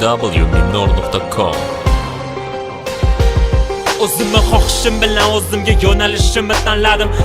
www.minor.com. O'zimni xohishim bilan o'zimga yo'nalishimni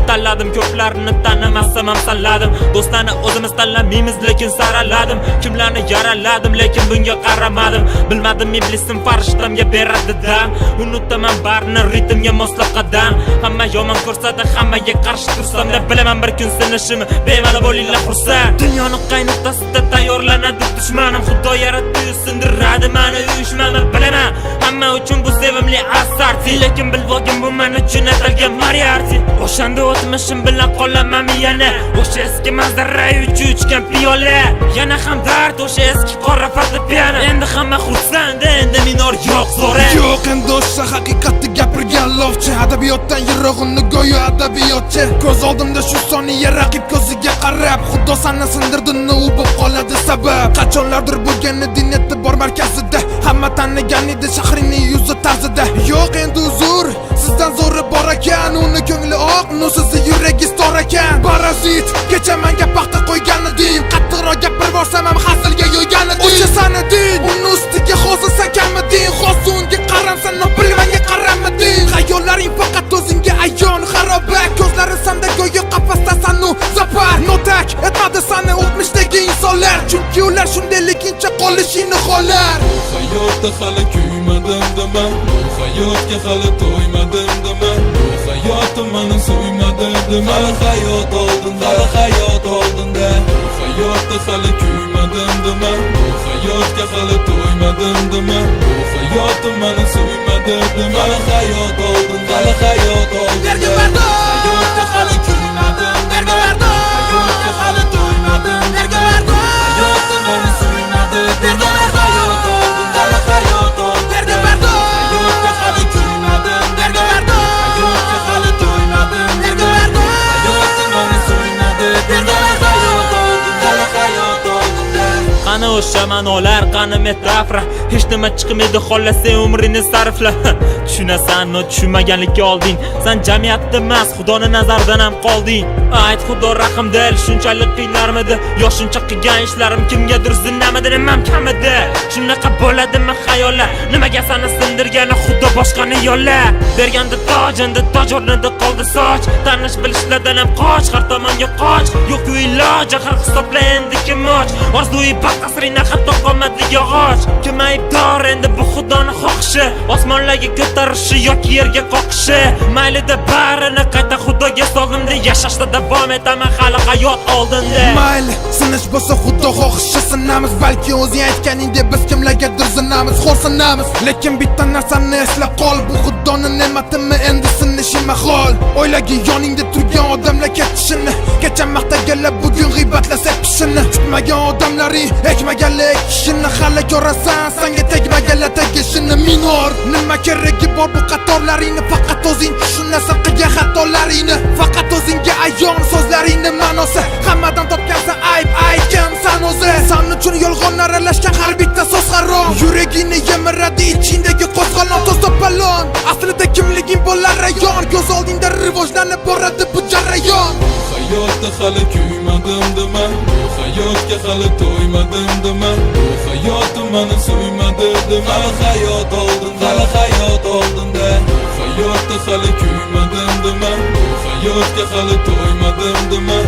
tanladim ko'plarni tanimasam ham tanladim. Do'stlarni o'zimiz tanlamaymiz lekin saraladim. Kimlarni yaraladim lekin bunga qaramadim. Bilmadim iblisim farishtamga beradi dam. Unutaman barni ritmga moslab qadam. Hamma yomon ko'rsatdi, hammaga qarshi tursam deb bilaman bir kun sinishimni. Bema'ni bo'linglar xursand. Dunyoni qaynoqtasida tayyorlanadi dushmanim. Xudo yaratdi sindiradi meni uyushmani bilaman. Hamma uchun bu sevimli asar. Lekin bilvogim bu men uchun atalgan Mariarti. O'shanda o'tmishim bilan qolaman yana. O'sha eski manzara uchgan piyola. Yana ham dard o'sha eski qora fortepiano. Endi hamma xursand, endi minor yo'q zo'ra. Yo'q endi o'sha haqiqatni gapirgan lovchi. Adabiyotdan yirog'ini go'yo adabiyotchi. Ko'z oldimda shu soniya raqib ko'ziga qarab, Xudo seni sindirdini u bo'lib qoladi sabab. Qachonlardir bo'lgan din e'tibor markazida, hamma tanigan edi shahrining yuzi tarzida. Yo'q endi uzr, sizdan zo'ri bor ekan, uni ko'ngli oq, nusiz yuragi stor ekan. Parazit, kecha menga paxta qo'ygan eding, qattiqroq gapirvorsam ham hasilga yo'ygan eding. O'sha sana din, uni ustiga hozirsan kamiding, hozir unga qaramsan, bilmanga qaramiding. Xayollaring faqat o'zingga ayon, xaroba, ko'zlaring sanda go'yo qafasdasan u zapar. Notak etmadi sani o'tmishdagi insonlar, chunki ular shundayligincha qolishini xohlar. Hayotda hali kuymadim dema, hayotga hali to'ymadim dema, hayotim meni suymadim dema. Hali hayot oldinda, hayotda hali kuymadim dema, hayotga hali to'ymadim dema, hayotim meni suymadim dema. Hali hayot oldinda, hayotga hali kuymadim, hayotga hali to'ymadim, hayotim meni suymadim dema. Qani o'sha ma'nolar, qani metafora, hech nima chiqmaydi xollasa umrini sarfla. Tushunasan, tushunmaganlikka olding. Sen jamiyatda emas, Xudoning nazaridan ham qolding. Ayt Xudo rahmdil, shunchalik qiynarmidi? Yo shuncha qilgan ishlarim kimgadir zinnamidi, nimam kamidi? Shunaqa bo'ladimi xayollar? Nimaga seni sindirgani Xudo boshqani yo'llar? Berganda toj, endi toj o'rnida qoldi soch. Tanish bilishlardan ham qoch, har tomonga qoch. Yo'q iloji, har hisobla endi kim och. Orzuyi qasrina hatto qolmadi yog'och. Kim aybdor endi bu Xudoning xohishi? Osmonlarga ko'tarishi yoki yerga qoqishi? Maylida barini qayta Xudoga soldim-da, yashashda davom etaman hali hayot oldinda. Mayli, sinish bo'lsa Xudo xohishi sinamiz, balki o'zing aytganingdek biz kimlargadir zinamiz, xo'rsinamiz. Lekin bitta narsani eslab qol, bu Xudoning ne'matimi endi sinishi mahol. O'ylagin yoningda turgan odamlar ketishini, kecha maqtaganlar bugun g'iybatlasa pishini. Kutmagan odamlaring ekmaganlar kishini hali ko'rasan, senga tegmaganlar tegishini. Minor, nima keragi bor bu qatorlaringni? Faqat o'zing tushunasan qilgan xatolaringni. Faqat o'zingga ayon so'zlaringni ma'nosi. Hammadan topgansan ayb aytgansan o'zi. Sen uchun yolg'on aralashgan har bitta so'z harom. Yuragingni yemiradi ichingdagi qo'zg'olon, to'z to'polon. Aslida kimliging bo'lar ayon, ko'z oldingda rivojlanib boradi bu jarayon. Hayotda hali kuymadim dema, hayotga hali to'ymadim dema, hayotim meni suymadim dema. Hayot oldinda, hayotda hali kuymadim dema, hayotga hali to'ymadim dema,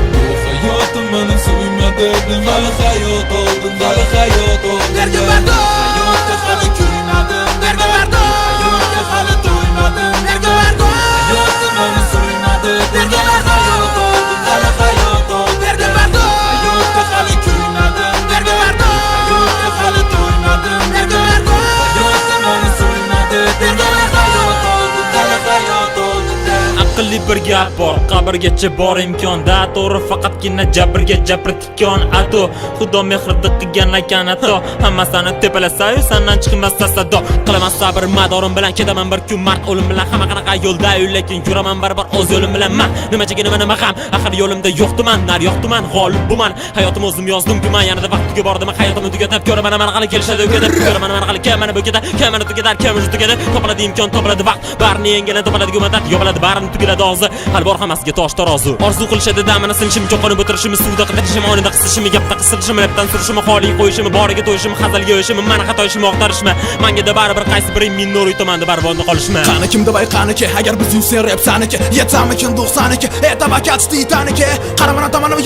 hayotim meni suymadim dema. Hayot oldinda, hayotga hali kuymadim, hayotga hali to'ymadim, hayotim meni suymadim dema. Aqlli bir gap bor, qabrgacha bor imkonda. To'g'ri faqatgina jabrga jabr tikon ato. Xudo mehrida qilgan lakanato. Hammasini tepalasa-yu sendan chiqmasa sado. Qilaman sabr madorim bilan, ketaman bir kun mard o'lim bilan. Hamma qanaqa yo'lda lekin yuraman baribir o'z yo'lim bilan. Men nima chekini nima ham, axir yo'limda yo'qdiman, nar yo'qdiman, g'olib buman. Hayotim o'zim yozdim guman, yanada vaqtiga bordim, hayotimni tugatib ko'raman, mana qanday kelishadi o'kada. Ko'raman mana qanday kelmani bo'kada, kelmani tugatar, kelmani tugadi. Topiladi imkon, topiladi vaqt, barini yengilani topiladi gumatat, yo'qoladi barini tugiladi rozi, hali bor hammasiga tosh tarozi. Orzu qilishadi damini sinishim, cho'qinib o'tirishim, suvda qidirishim, onida qisishim, gapda qisirishim, rapdan surishim, xoli qo'yishim, boriga to'yishim, hazalga yo'yishim, mani xatoyishim, og'tarishim. Menga da baribir qaysi biring minor utamanda barbodni qolishim. Qani kimda bay qaniki, agar biz yursen rap saniki, yetsamikin 92, tabaqat titaniki. Qaramana tomonima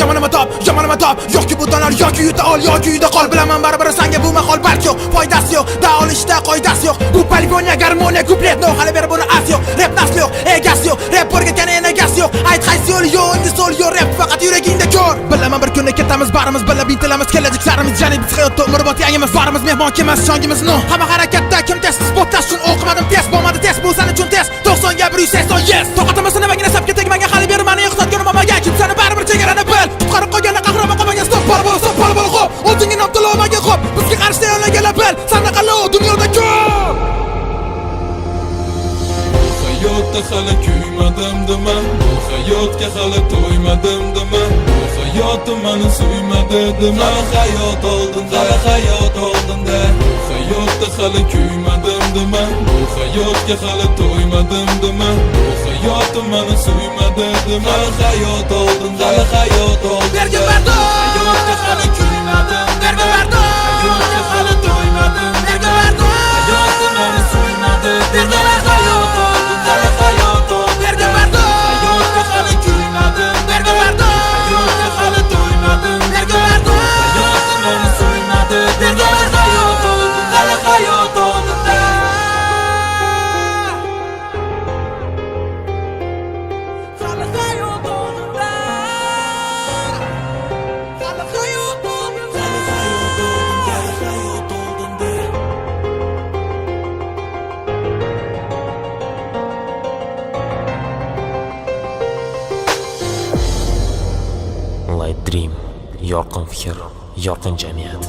yomonima top, yo'qki bu donar yoki yuta ol, yoki uyda qol. Bilaman baribir senga bu maqol balki yo'q, foydasi yo'q, davolishda qoidasi yo'q. Bu poligonia, garmoniya, kuplet, no hali ber buni as yo'q, rap nasli yo'q, egasi yo'q, rap o'rgatgan egasi yo'q. Ayt qaysi yo'l yo'q, endi so'l yo'q, rap faqat yuragingda ko'r. Bilaman bir kunda ketamiz barimiz, bilib intilamiz, kelajak sarimiz, ya'ni biz hayotda umrbod yangimiz, barimiz mehmon kelmas shongimiz no. Hamma harakatda kim test spotlash uchun o'qimadim test, bo'lmadi test, bu sen uchun test. 90 ga 180 yes. To'xtatamiz nimaga sabga tegmagan hali ber meni yo'qotgan mamaga, kim seni baribir chegarani bil. Qutqarib qolganda qahramon qolmagan stop bor xo'p. O'zingni nom to'lamagan xo'p. Bizga qarshi yo'llagan bel, sanaqa lo dunyoda ko'p. Hayotda hali kuymadim dema, bu hayotga hali to'ymadim dema, bu hayotim meni suymadi dema. Hayot oldinda, hayotda hali kuymadim dema, bu hayotga hali to'ymadim dema, bu hayotim meni suymadi dema. Hayot oldinda, Berga bardo, hayotga hali kuymadim, berga bardo, hayotga hali to'ymadim, berga bardo, hayotim meni suymadi berga dema. bardo, berga bardo, Hayotga hali kuymadim, berga bardo, hayotga hali to'ymadim, berga bardo, hayotim meni suymadi berga dema. bardo, Hali hayot oldinda. hali hayot oldinda, hali hayot oldinda, hayot oldinda. Light Dream, yorqin fikr, yorqin jamiyat.